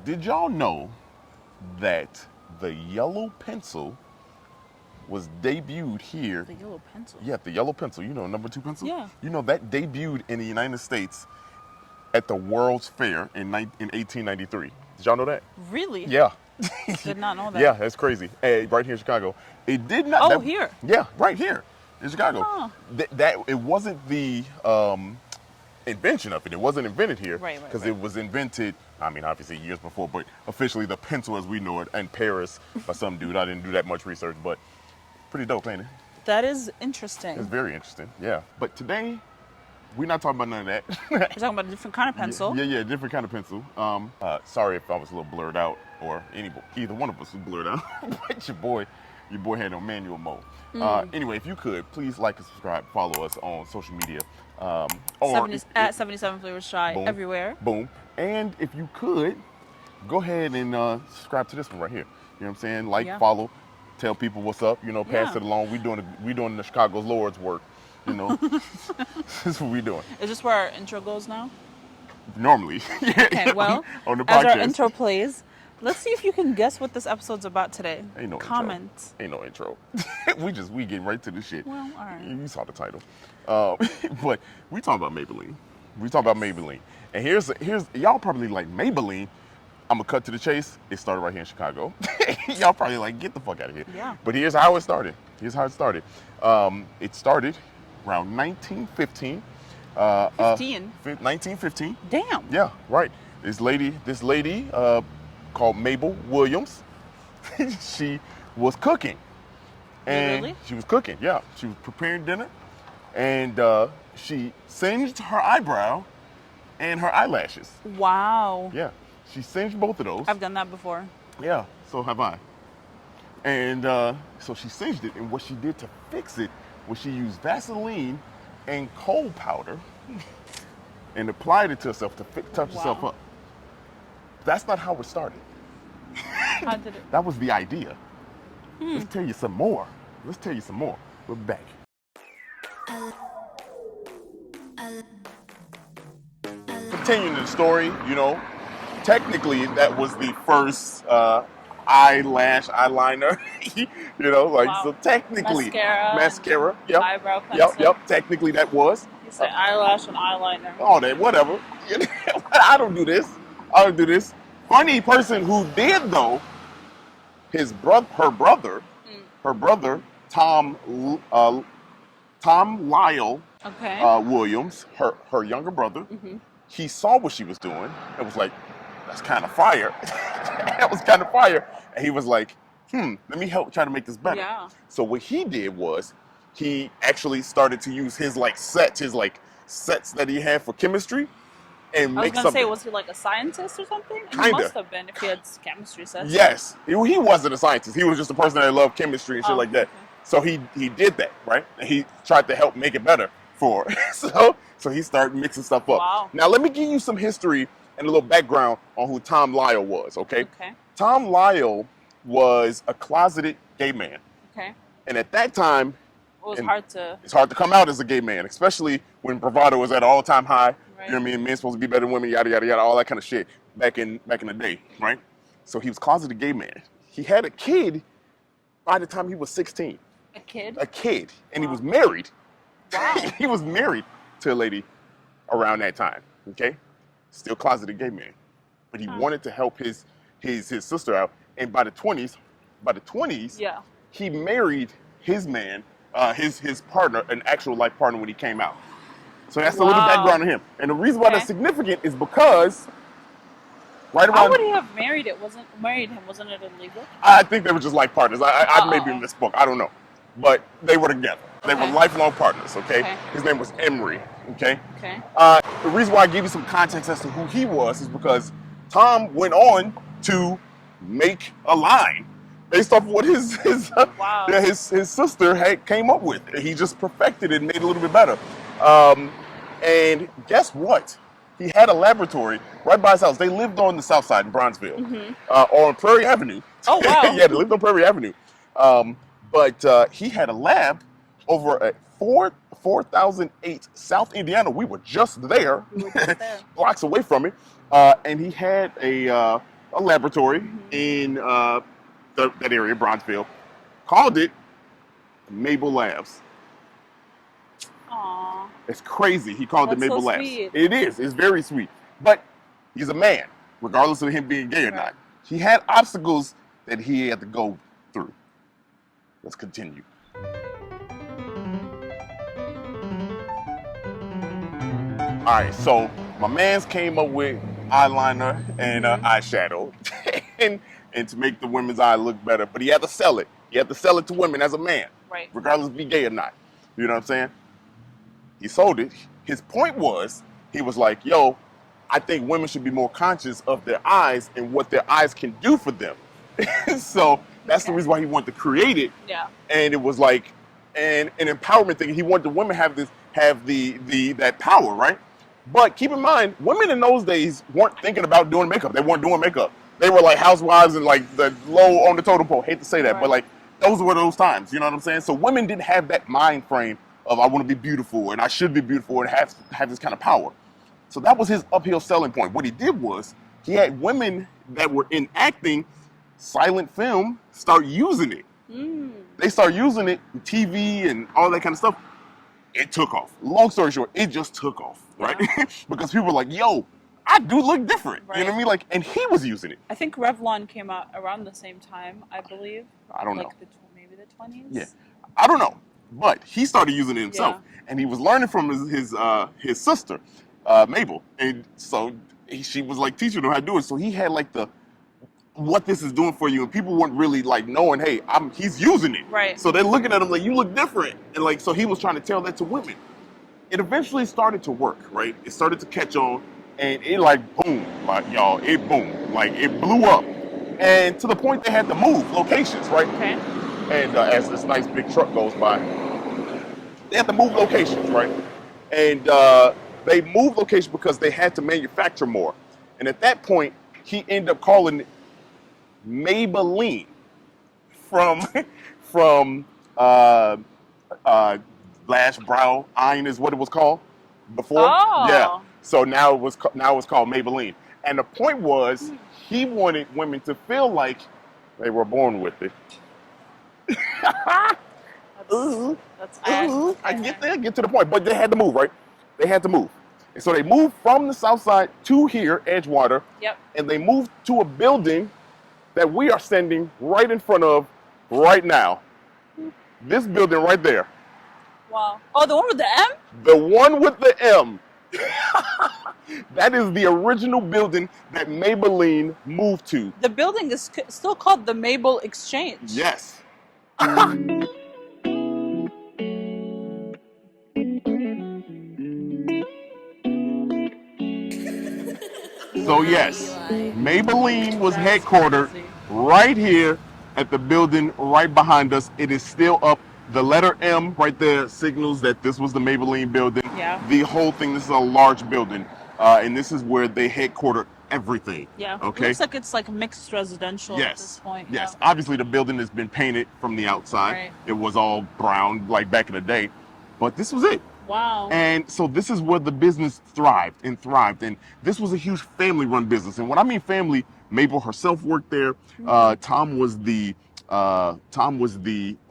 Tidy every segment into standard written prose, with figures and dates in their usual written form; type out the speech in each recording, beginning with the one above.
Did y'all know that the yellow pencil was debuted here? The yellow pencil? Yeah, the yellow pencil. You know, number 2 pencil? Yeah. You know, that debuted in the United States at the World's Fair in 1893. Did y'all know that? Really? Yeah. Did not know that. Yeah, that's crazy. Hey, right here in Chicago. It did not. Oh, here? Yeah, right here in Chicago. Huh. That it wasn't the invention of it. It wasn't invented here. Right. Because it was invented, I mean, obviously years before, but officially the pencil as we know it in Paris by some dude. I didn't do that much research, but pretty dope, ain't it? That is interesting. It's very interesting, yeah. But today, we're not talking about none of that. We're talking about a different kind of pencil. Yeah, different kind of pencil. Sorry if I was a little blurred out, or either one of us was blurred out. But your boy had on manual mode. Anyway, if you could, please like and subscribe, follow us on social media. At 77 Flavors Shy, boom, everywhere. Boom. And if you could, go ahead and subscribe to this one right here. You know what I'm saying? Like, follow, tell people what's up. You know, pass it along. We doing the Chicago's Lord's work. You know, this is what we doing. Is this where our intro goes now? Normally. Okay, well, on the podcast. As our intro plays, let's see if you can guess what this episode's about today. Ain't no Comment. Intro. Ain't no intro. we getting right to the shit. Well, all right. You saw the title. But we talking about Maybelline. We talking about Maybelline. And here's y'all probably like, Maybelline. I'm gonna cut to the chase. It started right here in Chicago. Y'all probably like, get the fuck out of here. Yeah. But here's how it started. It started around 1915. 1915. Damn. Yeah, right. This lady called Mabel Williams, she was cooking. And really? She was cooking, yeah. She was preparing dinner, and she singed her eyebrow and her eyelashes. Wow. Yeah, she singed both of those. I've done that before. Yeah, so have I. And so she singed it, and what she did to fix it was she used Vaseline and coal powder and applied it to herself to touch herself up. That's not how it started. How did it? That was the idea. Let's tell you some more. We're back. Continuing the story, you know, technically that was the first eyeliner. You know, like, so technically mascara. Yep. Eyebrow pencil. Yep. Technically that was. You say eyelash and eyeliner. All that, whatever. I don't do this. Funny person who did though, her brother, Tom Lyle Williams, her younger brother. He saw what she was doing and was like, "That's kind of fire." That was kind of fire, and he was like, "Let me help try to make this better." Yeah. So what he did was, he actually started to use his sets that he had for chemistry. And I was gonna say, was he like a scientist or something? Kinda. He must have been if he had chemistry sets. Yes, he wasn't a scientist. He was just a person that loved chemistry and shit like that. Okay. So he did that, right? And he tried to help make it better for her. So he started mixing stuff up. Wow. Now let me give you some history and a little background on who Tom Lyle was, okay? Okay. Tom Lyle was a closeted gay man. Okay. And at that time, It's hard to come out as a gay man, especially when bravado was at an all-time high. Right. You know what I mean? Men supposed to be better than women, yada, yada, yada, all that kind of shit back in the day, right? So he was closeted gay man. He had a kid by the time he was 16. a kid. And he was married. Wow. He was married to a lady around that time, okay? Still closeted gay man. But he wanted to help his sister out. And by the 20s, Yeah. he married his man, his partner, an actual life partner when he came out. So that's a little background on him. And the reason why that's significant is because right around... How would he have married him? Wasn't it illegal? I think they were just life partners. I maybe misspoke. I don't know. But they were together. They were lifelong partners, okay? His name was Emery, okay? Okay. The reason why I give you some context as to who he was is because Tom went on to make a line based off of what his sister came up with. He just perfected it and made it a little bit better. And guess what? He had a laboratory right by his house. They lived on the south side in Bronzeville, or on Prairie Avenue. Oh, wow. Yeah, they lived on Prairie Avenue. But he had a lab over at 4008 South Indiana. We were just there, blocks away from it. And he had a a laboratory in that area, Bronzeville, called it Maybell Labs. Aww. It's crazy. He called it That's so Maybell Labs. sweet. It is. It's very sweet. But he's a man, regardless of him being gay or not. He had obstacles that he had to go through. Let's continue. All right, so my man's came up with eyeliner and eyeshadow, and to make the women's eye look better. But he had to sell it. He had to sell it to women as a man, Right. regardless if he gay or not. You know what I'm saying? He sold it. His point was, he was like, yo, I think women should be more conscious of their eyes and what their eyes can do for them. So that's the reason why he wanted to create it. Yeah. And it was like an empowerment thing. He wanted the women have that power, right? But keep in mind, women in those days weren't thinking about doing makeup. They weren't doing makeup. They were like housewives and like the low on the totem pole. Hate to say that, but like those were those times. You know what I'm saying? So women didn't have that mind frame of I want to be beautiful and I should be beautiful and have this kind of power. So that was his uphill selling point. What he did was he had women that were in acting, silent film, start using it. They start using it in TV and all that kind of stuff. It took off. Long story short, it just took off, right? Because people were like, yo, I do look different. You know what I mean? Like, and he was using it. I think Revlon came out around the same time, I believe. I don't know. Like maybe the 20s? Yeah. I don't know. But he started using it himself. Yeah. And he was learning from his sister, Mabel. And so she was like teaching him how to do it. So he had like what this is doing for you, and people weren't really like knowing, hey, he's using it. Right. So they're looking at him like, you look different. And like, so he was trying to tell that to women. It eventually started to work, right? It started to catch on, and it like boom, like y'all, it boomed, like it blew up. And to the point they had to move locations, right? Okay. And as this nice big truck goes by, they had to move locations, right? And they moved locations because they had to manufacture more. And at that point, he ended up calling it Maybelline from lash brow iron is what it was called before. Oh. Yeah. So now it was called Maybelline. And the point was he wanted women to feel like they were born with it. I get to the point, but they had to move, right? They had to move. And so they moved from the south side to here, Edgewater. Yep. And they moved to a building that we are standing right in front of right now. This building right there. Wow. Oh, the one with the M? The one with the M. That is the original building that Maybelline moved to. The building is still called the Maybell Exchange. Yes. So yes, Maybelline was headquartered right here at the building right behind us. It is still up. The letter M right there signals that this was the Maybelline building. Yeah. The whole thing, this is a large building. And this is where they headquartered everything. Yeah. Okay. It looks like it's like mixed residential at this point. Yes. Yeah. Obviously the building has been painted from the outside. Right. It was all brown like back in the day. But this was it. Wow. And so this is where the business thrived. And this was a huge family-run business. And when I mean family, Mabel herself worked there. Tom was the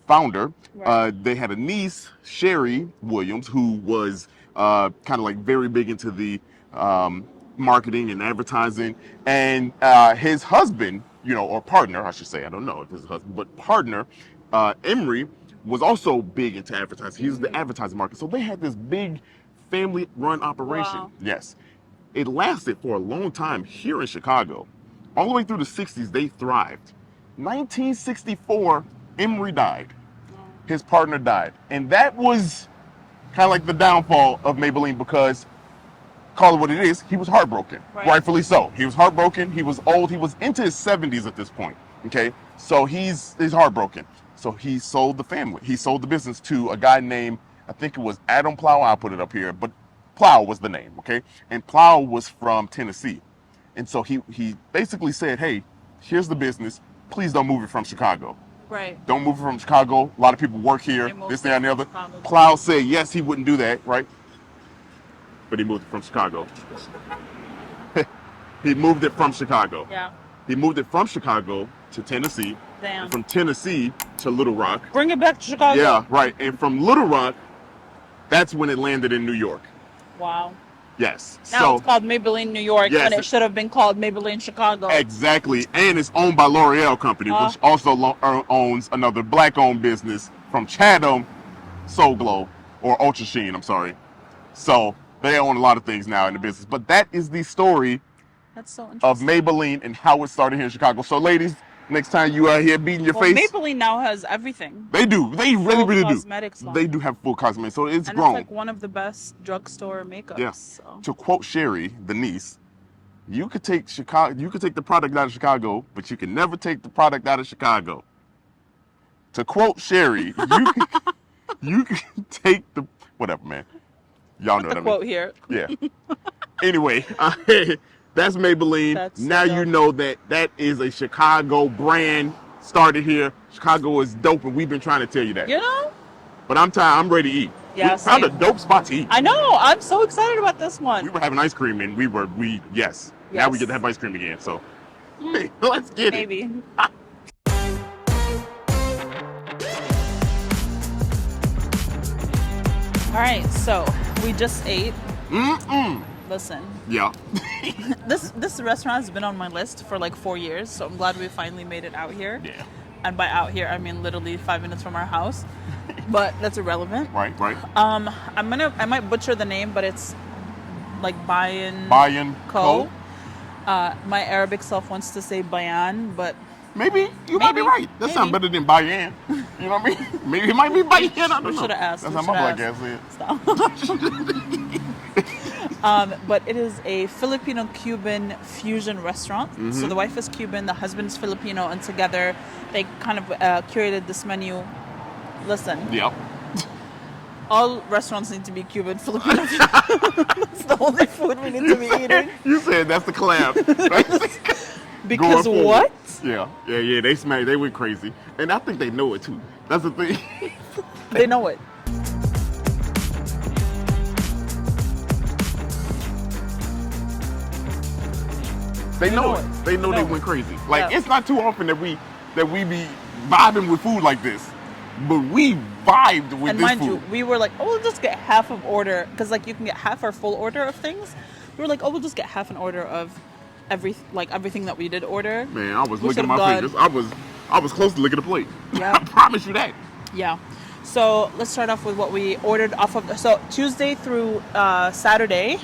founder. Right. They had a niece, Sherry Williams, who was kind of like very big into the marketing and advertising. And his husband, or partner, I should say, I don't know if his husband, but partner, Emery, was also big into advertising. He was the advertising market. So they had this big family-run operation. Wow. Yes. It lasted for a long time here in Chicago. All the way through the 60s, they thrived. 1964, Emery died. His partner died. And that was kind of like the downfall of Maybelline because, call it what it is, he was heartbroken. Right. Rightfully so. He was heartbroken. He was old. He was into his 70s at this point. Okay? So he's heartbroken. So he sold the family. He sold the business to a guy named, I think it was Adam Plow. I'll put it up here. But Plow was the name, okay? And Plow was from Tennessee. And so he basically said, hey, here's the business. Please don't move it from Chicago. Right. Don't move it from Chicago. A lot of people work here, this, that, and the other. Plow said, yes, he wouldn't do that, right? But he moved it from Chicago. He moved it from Chicago. Yeah. He moved it from Chicago to Tennessee. Damn. And from Tennessee to Little Rock. Bring it back to Chicago. Yeah, right. And from Little Rock, that's when it landed in New York. Wow. Yes. Now it's called Maybelline New York, yes, when it should have been called Maybelline Chicago. Exactly. And it's owned by L'Oreal Company, which also owns another black-owned business from Chatham, Soul Glow, or Ultra Sheen, I'm sorry. So they own a lot of things now in the business. But that is the story That's so of interesting. Maybelline and how it started here in Chicago. So ladies, next time you are here beating your face. Maybelline now has everything. They do. They really do. Cosmetics line. They do have full cosmetics. So it's and grown. It's like one of the best drugstore makeups. Yeah. So. To quote Sherry, the niece, you could take the product out of Chicago, but you can never take the product out of Chicago. To quote Sherry, you can take the whatever, man. Y'all know what I mean. Quote here. Yeah. Anyway, that's Maybelline. Now you know that is a Chicago brand. Started here. Chicago is dope, and we've been trying to tell you that. You know? But I'm tired. I'm ready to eat. Yeah, we found a dope spot to eat. I know. I'm so excited about this one. We were having ice cream, and yes. Now we get to have ice cream again. So, hey, let's get it. Maybe. All right, so we just ate. Listen. Yeah. This restaurant has been on my list for like 4 years, so I'm glad we finally made it out here. Yeah. And by out here, I mean literally 5 minutes from our house. But that's irrelevant. Right. I might butcher the name, but it's like Bayan Co. My Arabic self wants to say Bayan, but maybe you might be right. That sounds better than Bayan. You know what I mean? Maybe it might be Bayan. I don't know. Should have asked. That's how my black ass is. But it is a Filipino-Cuban fusion restaurant. Mm-hmm. So the wife is Cuban, the husband's Filipino, and together they kind of curated this menu. Listen. Yep. All restaurants need to be Cuban, Filipino. That's the only food we need to be eating. You said that's the collab. Because what? Yeah. They smacked. They went crazy, and I think they know it too. That's the thing. They know it. They know it. They know they went crazy. Like it's not too often that we be vibing with food like this, but we vibed with and this mind food. you, we were like, oh, we'll just get half of order, because like you can get half our full order of things. We were like, oh, we'll just get half an order of everything that we did order. Man, I was licking my fingers. I was close to licking the plate. Yeah. I promise you that. Yeah. So let's start off with what we ordered off of. So Tuesday through Saturday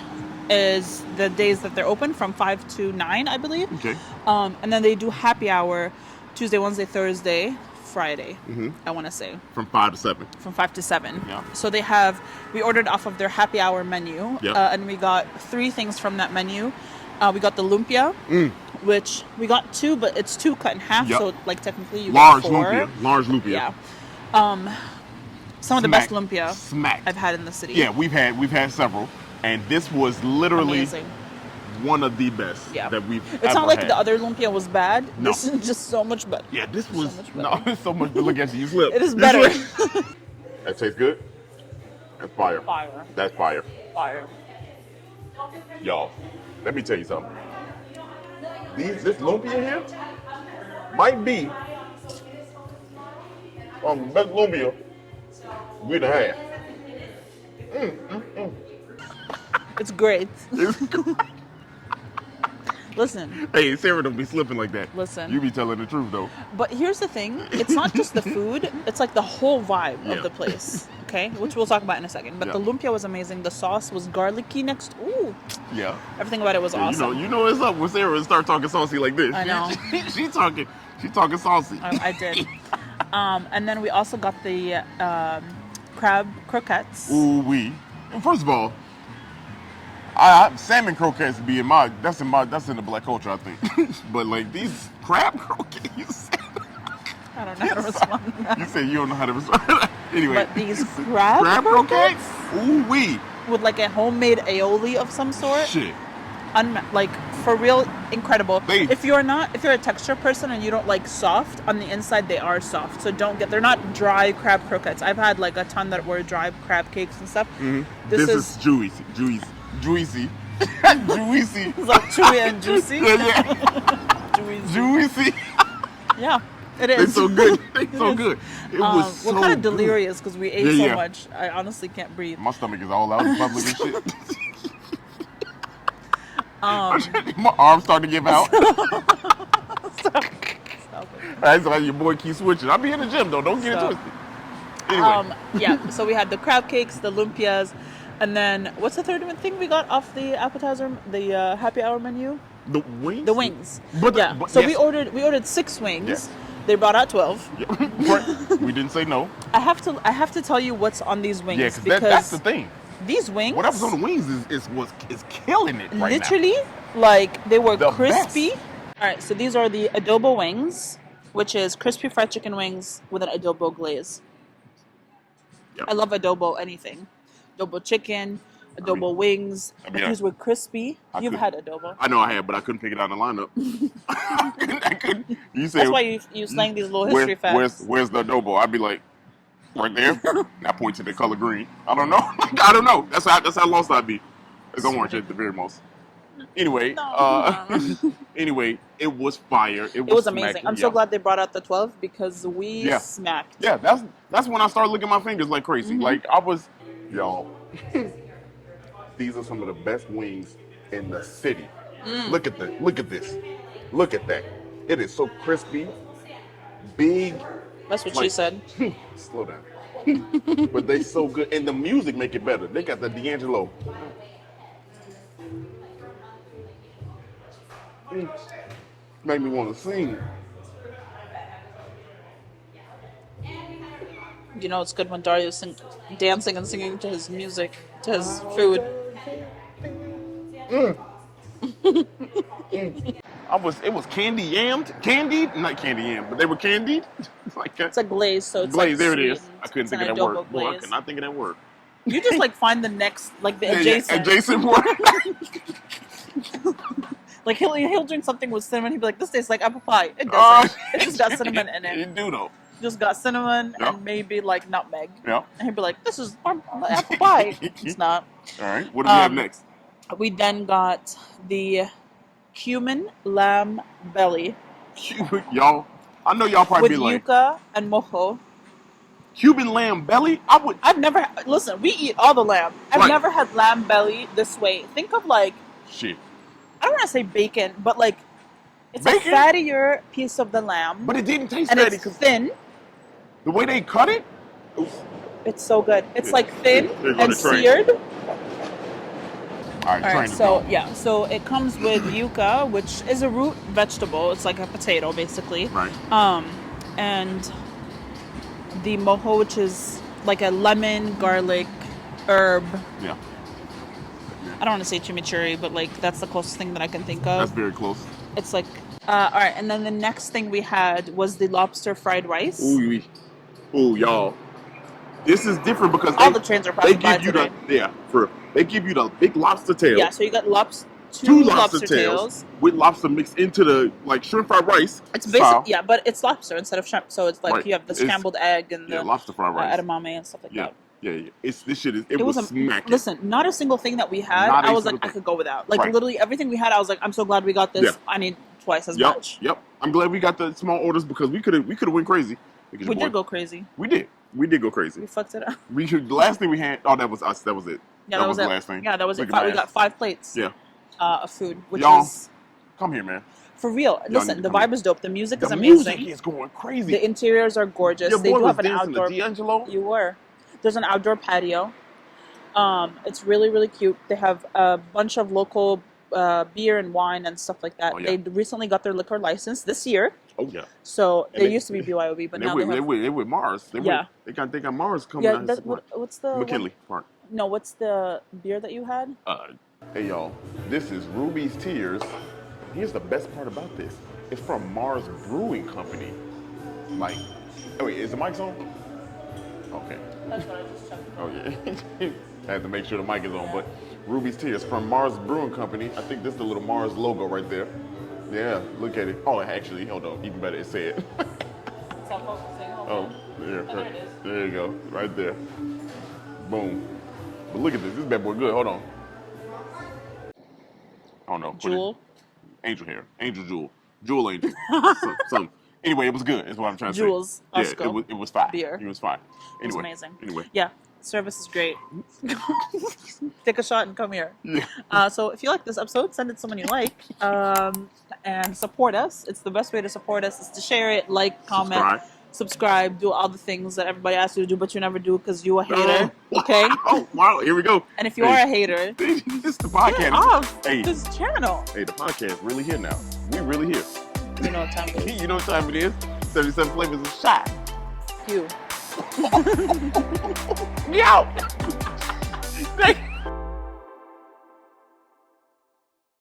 is the days that they're open from 5 to 9, I believe. Okay. And then they do happy hour Tuesday, Wednesday, Thursday, Friday. Mm-hmm. I want to say from 5 to 7. From 5 to 7. Yeah. So we ordered off of their happy hour menu. Yeah. And we got 3 things from that menu. We got the lumpia, which we got 2, but it's 2 cut in half. Yep. So like technically you got 4. Large lumpia. Yeah. Some of the best lumpia I've had in the city. Yeah, we've had several, and this was literally amazing. One of the best that we've ever had. It's not like the other lumpia was bad. No. This is just so much better. Yeah, this was it's so much. Look at you slip. It is better. That tastes good. That's fire. Fire. That's fire. Fire. Y'all, let me tell you something. This lumpia here might be the best lumpia we'd have had. It's great. It's great. Listen. Hey, Sarah don't be slipping like that. Listen. You be telling the truth though. But here's the thing. It's not just the food. It's like the whole vibe of the place. Okay? Which we'll talk about in a second. But the lumpia was amazing. The sauce was garlicky next. Ooh. Yeah. Everything about it was awesome. You know what's up when Sarah start talking saucy like this. I know. She talking saucy. I did. And then we also got the crab croquettes. Ooh wee. First of all, salmon croquettes be that's in the black culture, I think. But like these crab croquettes. I don't know how to respond to that. You said you don't know how to respond. Anyway. But these crab croquettes? Ooh wee. With like a homemade aioli of some sort. Shit. Like for real, incredible. If you're a texture person and you don't like soft, on the inside they are soft. So they're not dry crab croquettes. I've had like a ton that were dry crab cakes and stuff. Mm-hmm. This is juicy. Juicy. It's like chewy and juicy. Yeah. juicy. Juicy. Yeah, it is. They're so good. They're so good. It was so we're kind of good. delirious because we ate so much. I honestly can't breathe. My stomach is all out in public and shit. My arms starting to give out. Stop it. That's why your boy keeps switching. I'll be in the gym though. Don't get it twisted. Anyway. Yeah. So we had the crab cakes, the lumpias, and then what's the third thing we got off the appetizer, the happy hour menu? The wings. The wings. But so yes. we ordered 6 wings. Yes. They brought out 12. Yeah. Right. We didn't say no. I have to tell you what's on these wings. Yeah, because that's the thing. These wings. Whatever's on the wings is killing it right literally, now. like they were the crispy. Best. All right, so these are the adobo wings, which is crispy fried chicken wings with an adobo glaze. Yep. I love adobo anything. Adobo chicken, adobo wings. These were crispy. You've had adobo. I know I had, but I couldn't pick it out in the lineup. I couldn't. You said, that's why you slang these little history facts. Where's the adobo? I'd be like, right there. And I point to the color green. I don't know. I don't know. That's how lost I'd be. It's orange at the very most. Anyway, anyway, it was fire. It was amazing. I'm so glad they brought out the 12 because we smacked. Yeah, that's when I started licking my fingers like crazy. Like I was, y'all. These are some of the best wings in the city. Look at this. Look at that. It is so crispy, big. That's what she said. Slow down. But they so good, and the music make it better. They got the D'Angelo. Make me want to sing. You know, it's good when Dario's dancing and singing to his music, to his food. It was candy yammed, candied, not candy yam, but they were candied. It's a glaze, so it's glaze. Like there sweet. it is. I couldn't think of that word. Boy, I could not think of that word. You just like find the next, like the adjacent word. Like he'll drink something with cinnamon. He'd be like, "This tastes like apple pie." It doesn't. It just got cinnamon in it. You do though. Just got cinnamon and maybe like nutmeg. Yeah. And he'd be like, "This is apple pie." It's not. All right. What do we have next? We then got the cumin lamb belly. Y'all, I know y'all probably with be like yuca and mojo. Cuban lamb belly. I've never. Listen, we eat all the lamb. I've never had lamb belly this way. Think of like shit. I don't want to say bacon, but like it's a fattier piece of the lamb. But it didn't taste and fatty. It's thin. The way they cut it, it's so good. It's like thin and seared. All right, so it comes with yuca, which is a root vegetable. It's like a potato, basically. Right. And the mojo, which is like a lemon, garlic, herb. Yeah. I don't want to say chimichurri, but like that's the closest thing that I can think of. That's very close. It's like, all right. And then the next thing we had was the lobster fried rice. Ooh, y'all. This is different because all the trains are passing by today. They give you the big lobster tail. Yeah, so you got two lobster tails with lobster mixed into the like shrimp fried rice. It's basically but it's lobster instead of shrimp. So it's like you have the scrambled egg and the lobster fried rice, edamame and stuff like that. Yeah. It was smacking. Listen, not a single thing that we had. I was like, I could go without. Like literally everything we had, I was like, I'm so glad we got this. Yeah. I need twice as much. Yep. I'm glad we got the small orders because we could have went crazy. We did go crazy. We did go crazy. We fucked it up. The last thing we had. Oh, that was us. That was it. Yeah, that was the it. last thing. Yeah, that was it. We got 5 plates. Yeah. Of food, which y'all, is come here, man. For real. Listen, the vibe is dope. The music is amazing. The music is going crazy. The interiors are gorgeous. Your boy they do was have an outdoor. The D'Angelo. You were. There's an outdoor patio. It's really, really cute. They have a bunch of local beer and wine and stuff like that. Oh, yeah. They recently got their liquor license this year. Oh yeah. So they used to be BYOB, but now they with Mars. They got Mars coming. Yeah. What's the McKinley Park? No, what's the beer that you had? Hey y'all, this is Ruby's Tears. Here's the best part about this. It's from Mars Brewing Company. Like, wait, is the mic on? Okay. That's what I just checked. Oh yeah. I had to make sure the mic is on, but Ruby's Tears from Mars Brewing Company. I think this is the little Mars logo right there. Yeah, look at it. Oh, actually, hold on. Even better, it said. Oh, yeah. There you go. Right there. Boom. But look at this. This bad boy good. Hold on. I don't know. Jewel? Angel hair. Angel Jewel. Jewel Angel. Some. Anyway, it was good. Is what I'm trying to Jules, say. Oscar. Yeah, it was fine. Beer. It was fine. Anyway, It was amazing. Anyway. Yeah, service is great. Take a shot and come here. Yeah. So if you like this episode, send it to someone you like, and support us. It's the best way to support us is to share it, like, comment, subscribe, do all the things that everybody asks you to do, but you never do because you're a hater. Okay? Oh, wow. Here we go. And if you are a hater, this is the podcast. get off this channel. Hey, the podcast really here now. We really here. You know what time it is. You know what time it is. 77 flavors of shot. You. Yo! Thank you.